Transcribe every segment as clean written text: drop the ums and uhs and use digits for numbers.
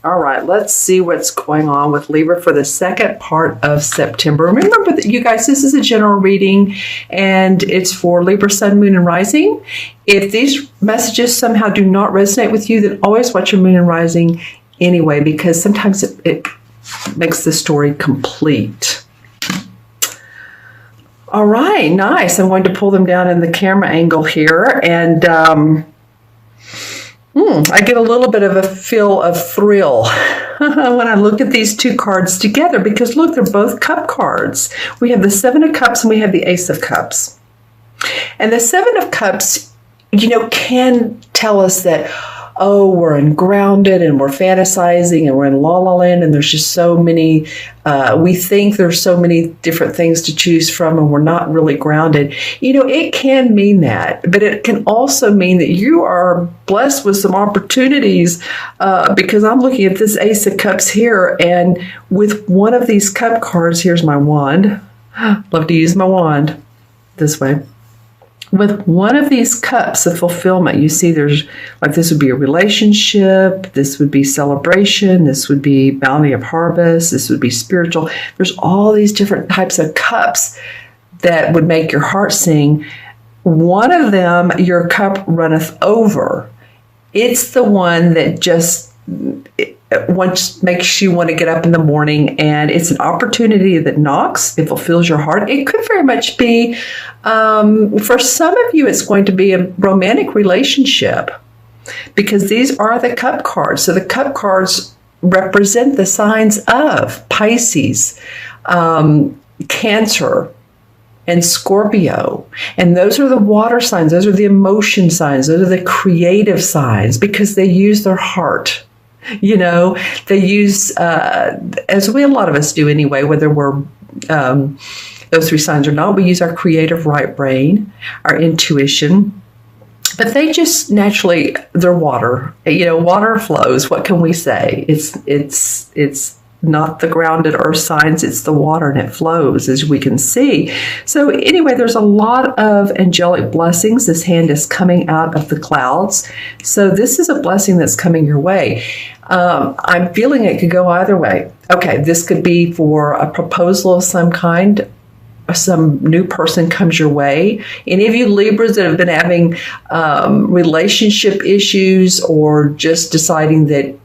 All right, let's see what's going on with Libra for the second part of September. Remember that, you guys, this is a general reading, and it's for Libra, Sun, Moon, and Rising. If these messages somehow do not resonate with you, then always watch your Moon and Rising anyway, because sometimes it makes the story complete. All right, nice. I'm going to pull them down in the camera angle here, and I get a little bit of a feel of thrill when I look at these two cards together, because look, they're both cup cards. We have the Seven of Cups and we have the Ace of Cups. And the Seven of Cups, can tell us that, we're ungrounded and we're fantasizing and we're in la la land, and there's just so many, we think there's so many different things to choose from and we're not really grounded. It can mean that, but it can also mean that you are blessed with some opportunities, because I'm looking at this Ace of Cups here, and with one of these cup cards, here's my wand. Love to use my wand this way. With one of these cups of fulfillment, you see there's, like, this would be a relationship, this would be celebration, this would be bounty of harvest, this would be spiritual. There's all these different types of cups that would make your heart sing. One of them, your cup runneth over. It's the one that just makes you want to get up in the morning, and it's an opportunity that knocks. It fulfills your heart. It could very much be, for some of you, it's going to be a romantic relationship, because these are the cup cards. So the cup cards represent the signs of Pisces, Cancer, and Scorpio. And those are the water signs. Those are the emotion signs. Those are the creative signs, because they use their heart. They use, as a lot of us do anyway, whether we're those three signs or not, we use our creative right brain, our intuition. But they just naturally, they're water. Water flows. What can we say? It's not the grounded earth signs, it's the water, and it flows, as we can see. So anyway, there's a lot of angelic blessings. This hand is coming out of the clouds. So this is a blessing that's coming your way. I'm feeling it could go either way. Okay, this could be for a proposal of some kind. Some new person comes your way. Any of you Libras that have been having relationship issues, or just deciding that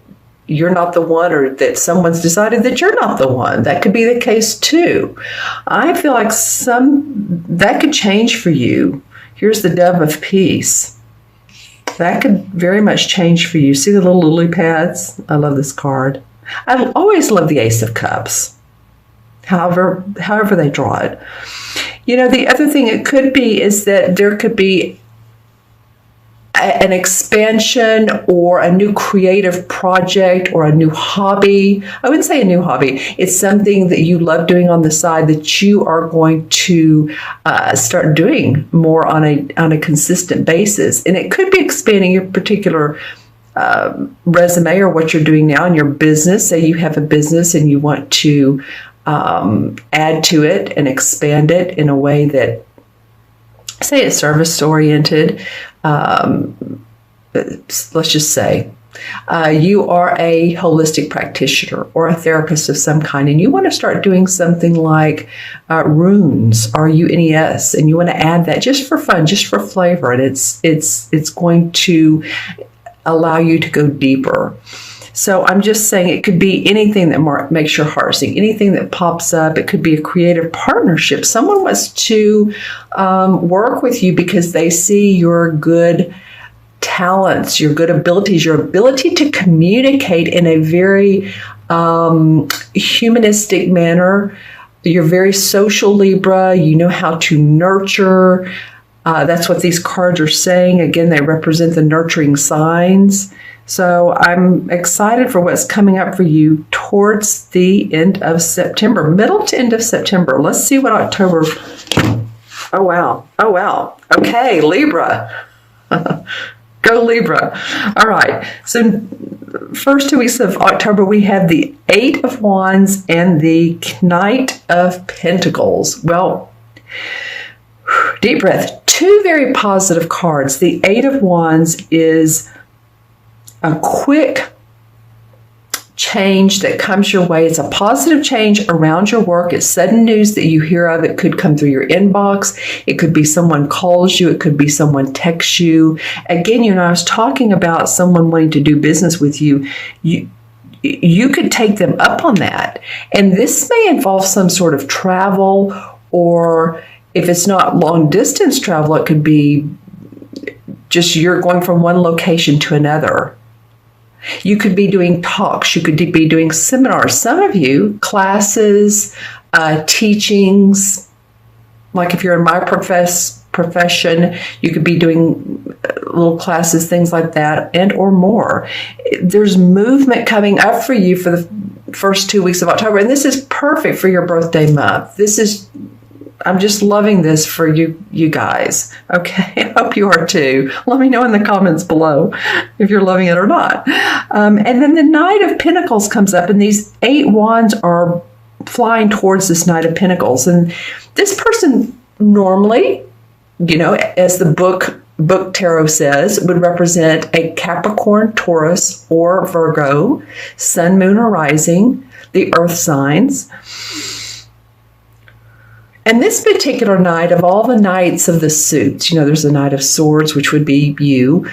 you're not the one, or that someone's decided that you're not the one, that could be the case too. I feel like that could change for you. Here's the Dove of Peace. That could very much change for you. See the little lily pads? I love this card. I always love the Ace of Cups, however they draw it. The other thing it could be is that there could be an expansion or a new creative project or a new hobby. I wouldn't say a new hobby. It's something that you love doing on the side that you are going to start doing more on a consistent basis. And it could be expanding your particular resume, or what you're doing now in your business. Say you have a business and you want to add to it and expand it in a way that, say, it's service oriented. Let's just say you are a holistic practitioner or a therapist of some kind, and you want to start doing something like runes, RUNES, and you want to add that just for fun, just for flavor, and it's going to allow you to go deeper. So I'm just saying it could be anything that makes your heart sing, anything that pops up. It could be a creative partnership. Someone wants to work with you because they see your good talents, your good abilities, your ability to communicate in a very humanistic manner. You're very social, Libra. You know how to nurture. That's what these cards are saying. Again, they represent the nurturing signs. So I'm excited for what's coming up for you towards the end of September, middle to end of September. Let's see what October. Oh, wow. Oh, wow. Okay, Libra. Go Libra. All right. So first 2 weeks of October, we have the Eight of Wands and the Knight of Pentacles. Well, deep breath. Two very positive cards. The Eight of Wands is a quick change that comes your way. It's a positive change around your work. It's sudden news that you hear of. It could come through your inbox. It could be someone calls you. It could be someone texts you. Again, I was talking about someone wanting to do business with you. You could take them up on that. And this may involve some sort of travel, or if it's not long distance travel, it could be just you're going from one location to another. You could be doing talks. You could be doing seminars. Some of you, classes, teachings. Like if you're in my profession, you could be doing little classes, things like that, and or more. There's movement coming up for you for the first 2 weeks of October. And this is perfect for your birthday month. I'm just loving this for you guys. Okay, I hope you are too. Let me know in the comments below if you're loving it or not. And then the Knight of Pentacles comes up, and these 8 wands are flying towards this Knight of Pentacles. And this person normally, as the book tarot says, would represent a Capricorn, Taurus, or Virgo, Sun, Moon, or Rising, the earth signs. And this particular knight, of all the knights of the suits, there's the Knight of Swords, which would be you,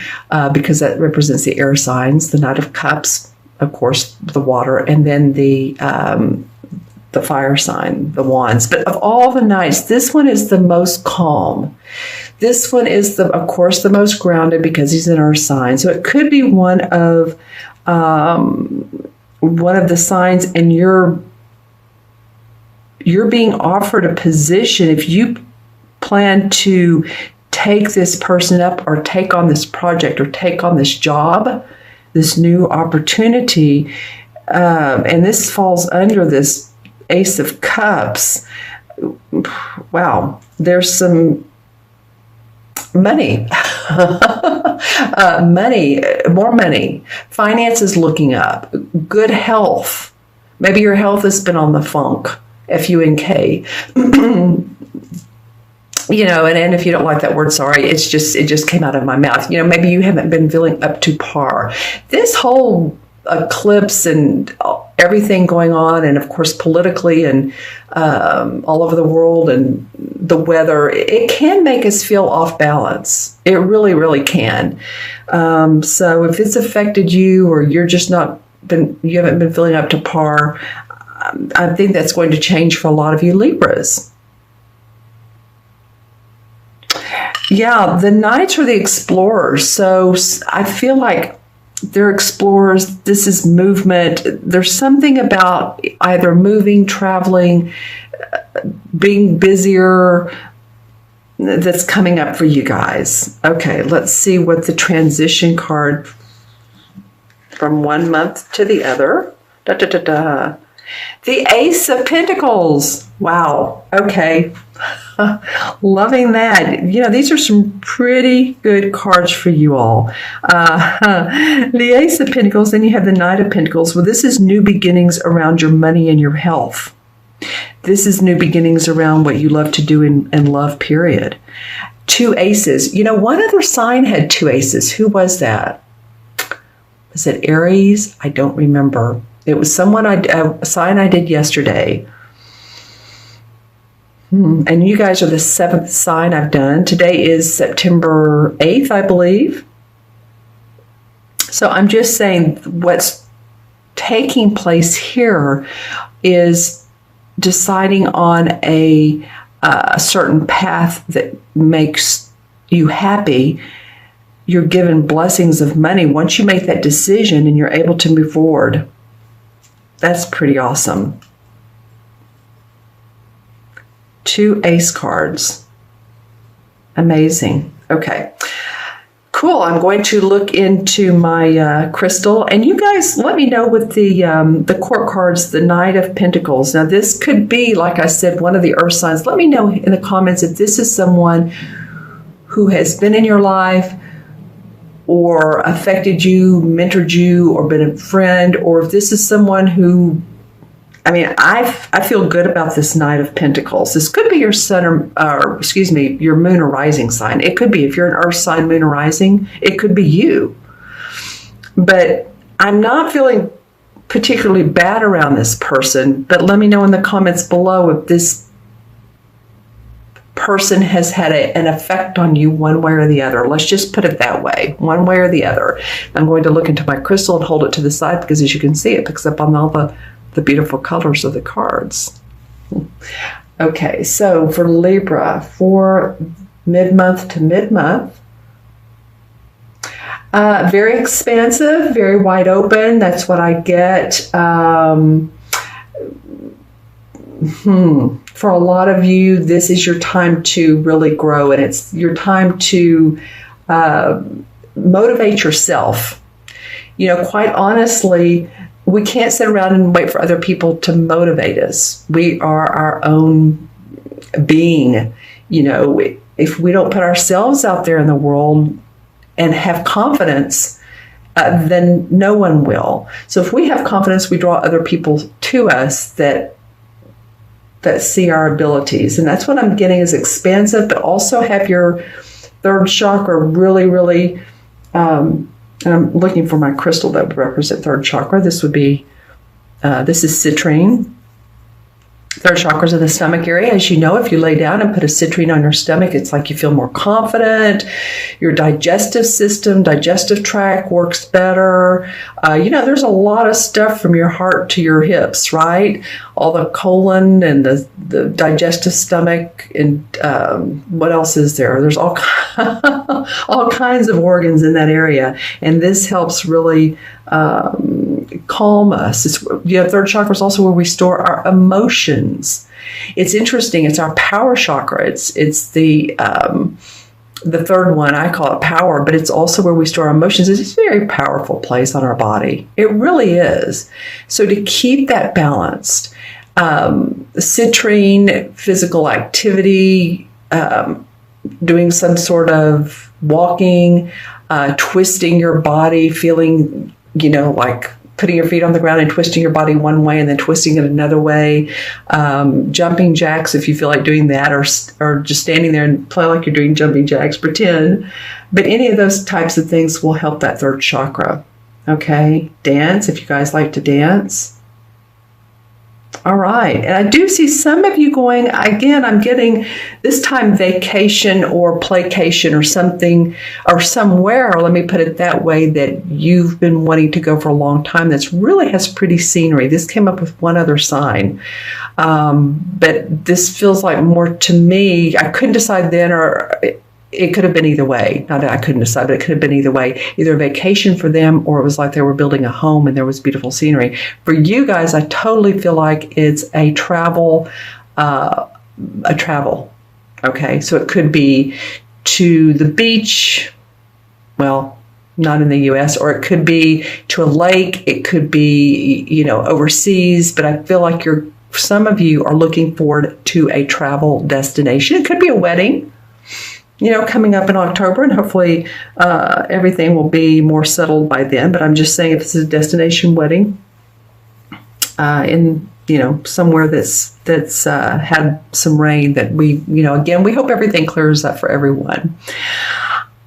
because that represents the air signs. The Knight of Cups, of course, the water, and then the fire sign, the wands. But of all the knights, this one is the most calm. This one is, of course, the most grounded because he's an earth sign. So it could be one of the signs, and you're being offered a position. If you plan to take this person up, or take on this project, or take on this job, this new opportunity, and this falls under this Ace of Cups. Wow, there's some money, more money, finances looking up, good health. Maybe your health has been on the funk. F-U-N-K. And if you don't like that word, sorry, it just came out of my mouth. Maybe you haven't been feeling up to par. This whole eclipse and everything going on, and of course politically and all over the world, and the weather, it can make us feel off balance. It really, really can. So if it's affected you, or you're just you haven't been feeling up to par, I think that's going to change for a lot of you Libras. Yeah, the Knights are the explorers. So I feel like they're explorers. This is movement. There's something about either moving, traveling, being busier that's coming up for you guys. Okay, let's see what the transition card from one month to the other. The Ace of Pentacles. Wow. Okay. Loving that. These are some pretty good cards for you all. The Ace of Pentacles, then you have the Knight of Pentacles. Well, this is new beginnings around your money and your health. This is new beginnings around what you love to do in love, period. 2 aces. One other sign had 2 aces. Who was that? Was it Aries? I don't remember. It was a sign I did yesterday. And you guys are the 7th sign I've done. Today is September 8th, I believe. So I'm just saying what's taking place here is deciding on a certain path that makes you happy. You're given blessings of money once you make that decision and you're able to move forward. That's pretty awesome. 2 ace cards. Amazing. Okay. Cool. I'm going to look into my crystal, and you guys let me know with the court cards, the Knight of Pentacles. Now this could be, like I said, one of the earth signs. Let me know in the comments if this is someone who has been in your life, or affected you, mentored you, or been a friend, or if this is someone who, I feel good about this Knight of Pentacles. This could be your sun or your moon or rising sign. It could be, if you're an earth sign, moon or rising, it could be you. But I'm not feeling particularly bad around this person, but let me know in the comments below if this person has had an effect on you one way or the other. Let's just put it that way, one way or the other. I'm going to look into my crystal and hold it to the side because, as you can see, it picks up on all the beautiful colors of the cards. Okay, so for Libra, for mid-month to mid-month, very expansive, very wide open. That's what I get. For a lot of you, this is your time to really grow, and it's your time to motivate yourself. You know, quite honestly, we can't sit around and wait for other people to motivate us. We are our own being. You know, if we don't put ourselves out there in the world and have confidence, then no one will. So if we have confidence, we draw other people to us that see our abilities. And that's what I'm getting is expansive, but also have your third chakra really, really, and I'm looking for my crystal that would represent third chakra. This would be, this is citrine. Third chakras in the stomach area. As you know, if you lay down and put a citrine on your stomach, it's like you feel more confident. Your digestive system, digestive tract works better. You know, there's a lot of stuff from your heart to your hips, right? All the colon and the digestive stomach and what else is there? There's all kinds of organs in that area. And this helps really calm us. It's, you know, third chakra is also where we store our emotions. It's interesting. It's our power chakra. It's the third one. I call it power, but it's also where we store our emotions. It's a very powerful place on our body. It really is. So to keep that balanced, citrine, physical activity, doing some sort of walking, twisting your body, feeling, you know, like putting your feet on the ground and twisting your body one way and then twisting it another way, jumping jacks if you feel like doing that, or just standing there and play like you're doing jumping jacks, pretend. But any of those types of things will help that third chakra. Okay, dance if you guys like to dance. All right, and I do see some of you going, again, I'm getting this time vacation or playcation or something or somewhere, let me put it that way, that you've been wanting to go for a long time that's really has pretty scenery. This came up with one other sign, but this feels like more to me, I couldn't decide then, or it could have been either way. Not that I couldn't decide, but it could have been either way. Either a vacation for them, or it was like they were building a home and there was beautiful scenery. For you guys, I totally feel like it's a travel. Okay, so it could be to the beach. Well, not in the U.S., or it could be to a lake. It could be, you know, overseas. But I feel like some of you are looking forward to a travel destination. It could be a wedding, you know, coming up in October, and hopefully everything will be more settled by then. But I'm just saying, if this is a destination wedding in, you know, somewhere that's had some rain, that we, you know, again, we hope everything clears up for everyone.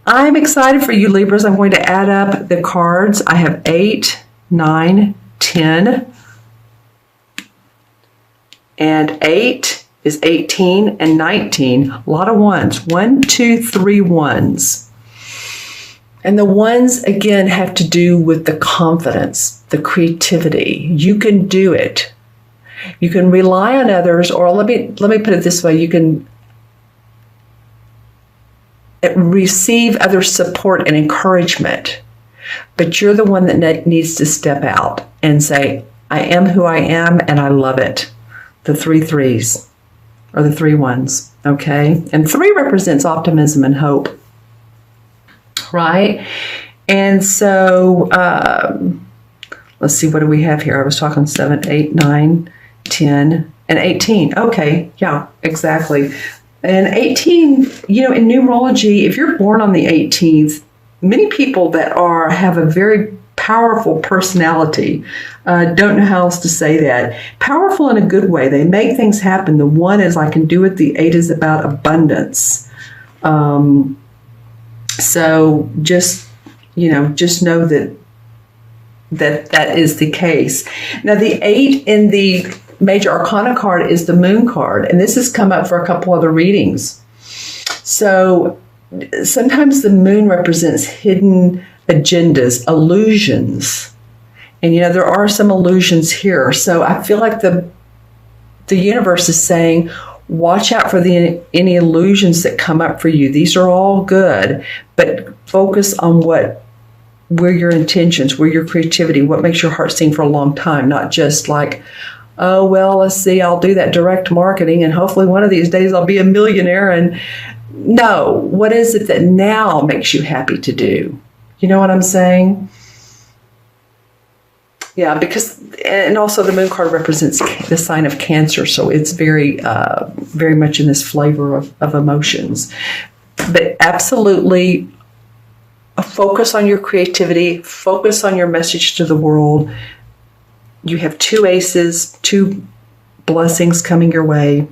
I'm excited for you, Libras. I'm going to add up the cards. I have 8, 9, 10, and 8 is 18 and 19. A lot of ones. 1, 2, 3 ones. And the ones, again, have to do with the confidence, the creativity. You can do it. You can rely on others, or let me put it this way. You can receive other support and encouragement, but you're the one that needs to step out and say, I am who I am, and I love it. The 3 threes, or the 3 ones, okay? And 3 represents optimism and hope, right? And so, let's see, what do we have here? I was talking 7, 8, 9, 10, and 18. Okay, yeah, exactly. And 18, you know, in numerology, if you're born on the 18th, many people that have a very powerful personality, don't know how else to say that. Powerful in a good way. They make things happen. The 1 is I can do it. The 8 is about abundance. So just, you know, just know that that is the case. Now, the 8 in the Major Arcana card is the Moon card, and this has come up for a couple other readings. So sometimes the Moon represents hidden agendas, illusions. And, there are some illusions here. So I feel like the universe is saying, watch out for any illusions that come up for you. These are all good, but focus on where your intentions, where your creativity, what makes your heart sing for a long time, not just like, oh, well, let's see, I'll do that direct marketing and hopefully one of these days I'll be a millionaire. And no, what is it that now makes you happy to do? You know what I'm saying? Yeah, and also the Moon card represents the sign of Cancer, so it's very, very much in this flavor of emotions. But absolutely, focus on your creativity, focus on your message to the world. You have 2 aces, 2 blessings coming your way.